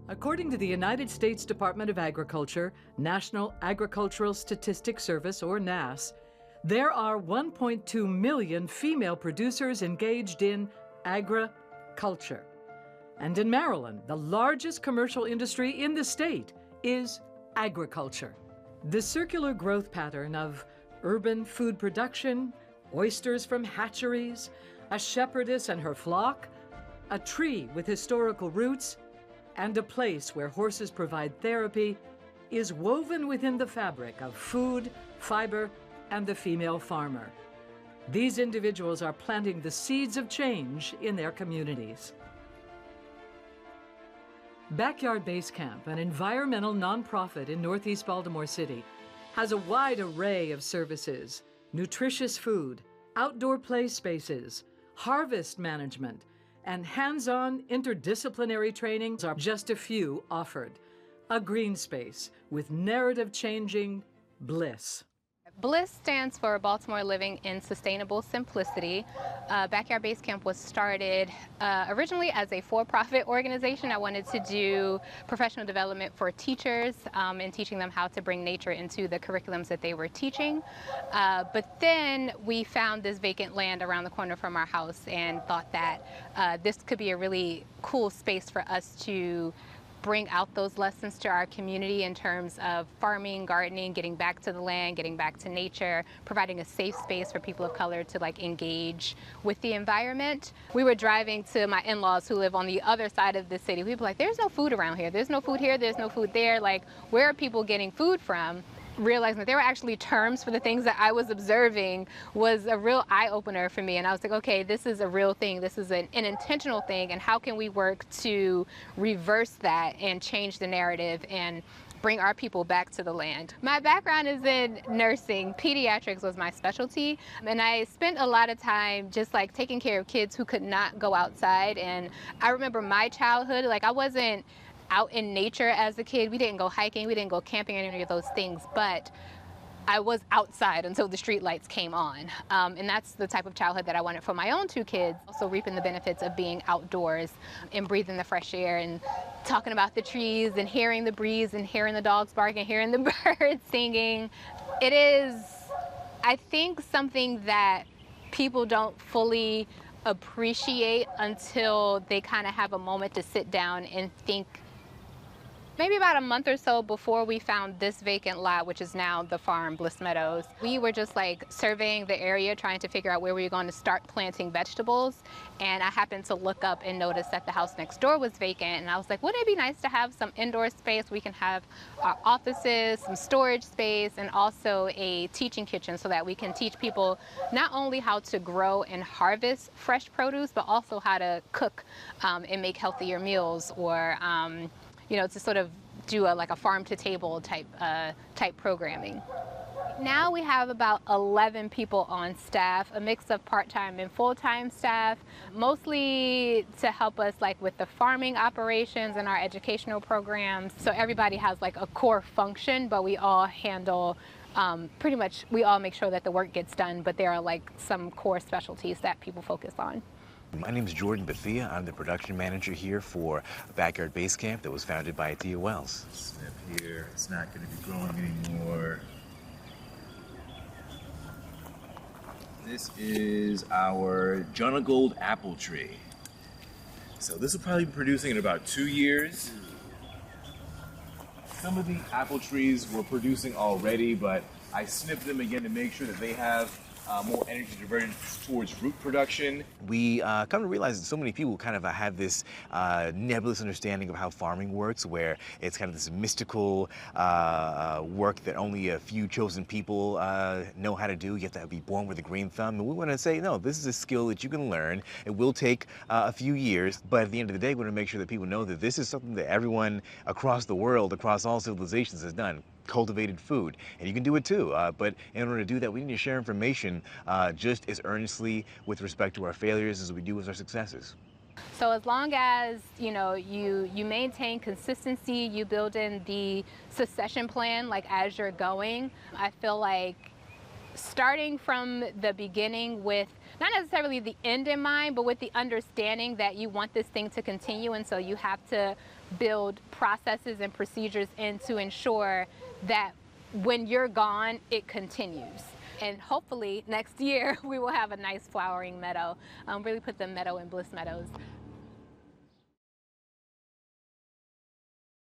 According to the United States Department of Agriculture, National Agricultural Statistics Service, or NASS, there are 1.2 million female producers engaged in agriculture. And in Maryland, the largest commercial industry in the state is agriculture. The circular growth pattern of urban food production, oysters from hatcheries, a shepherdess and her flock, a tree with historical roots, and a place where horses provide therapy is woven within the fabric of food, fiber, and the female farmer. These individuals are planting the seeds of change in their communities. Backyard Base Camp, an environmental nonprofit in Northeast Baltimore City, has a wide array of services: nutritious food, outdoor play spaces, harvest management, and hands-on interdisciplinary trainings are just a few offered. A green space with narrative-changing bliss. BLISS stands for Baltimore Living in Sustainable Simplicity. Backyard Base Camp was started originally as a for-profit organization. I wanted to do professional development for teachers and teaching them how to bring nature into the curriculums that they were teaching. But then we found this vacant land around the corner from our house and thought that this could be a really cool space for us to bring out those lessons to our community in terms of farming, gardening, getting back to the land, getting back to nature, providing a safe space for people of color to engage with the environment. We were driving to my in-laws who live on the other side of the city. We'd be like, there's no food around here. There's no food here. There's no food there. Where are people getting food from? Realizing that there were actually terms for the things that I was observing was a real eye-opener for me. And I was like, okay, this is a real thing. This is an intentional thing. And how can we work to reverse that and change the narrative and bring our people back to the land? My background is in nursing. Pediatrics was my specialty. And I spent a lot of time just taking care of kids who could not go outside. And I remember my childhood, I wasn't out in nature as a kid. We didn't go hiking, we didn't go camping, or any of those things, but I was outside until the street lights came on. And that's the type of childhood that I wanted for my own two kids. Also reaping the benefits of being outdoors and breathing the fresh air and talking about the trees and hearing the breeze and hearing the dogs bark and hearing the birds singing. It is, I think, something that people don't fully appreciate until they kind of have a moment to sit down and think. Maybe about a month or so before we found this vacant lot, which is now the farm, Bliss Meadows, we were just surveying the area, trying to figure out where we were going to start planting vegetables. And I happened to look up and notice that the house next door was vacant. And I was like, wouldn't it be nice to have some indoor space? We can have our offices, some storage space, and also a teaching kitchen so that we can teach people not only how to grow and harvest fresh produce, but also how to cook and make healthier meals, or to sort of do a farm-to-table type programming. Now we have about 11 people on staff, a mix of part-time and full-time staff, mostly to help us with the farming operations and our educational programs. So everybody has a core function, but we all handle pretty much, we all make sure that the work gets done, but there are some core specialties that people focus on. My name is Jordan Bethia. I'm the production manager here for Backyard Base Camp that was founded by Thea Wells. Snip here, it's not going to be growing anymore. This is our Jonagold apple tree. So this will probably be producing in about 2 years. Some of the apple trees were producing already, but I snipped them again to make sure that they have more energy diverted towards root production. We come to realize that so many people kind of have this nebulous understanding of how farming works, where it's kind of this mystical work that only a few chosen people know how to do. You have to be born with a green thumb. And we want to say, no, this is a skill that you can learn. It will take a few years, but at the end of the day, we want to make sure that people know that this is something that everyone across the world, across all civilizations has done. Cultivated food, and you can do it too, but in order to do that, we need to share information just as earnestly with respect to our failures as we do with our successes. So as long as you maintain consistency, you build in the succession plan as you're going, I feel starting from the beginning with not necessarily the end in mind, but with the understanding that you want this thing to continue, and so you have to build processes and procedures in to ensure that when you're gone, it continues. And hopefully next year we will have a nice flowering meadow. Really put the meadow in Bliss Meadows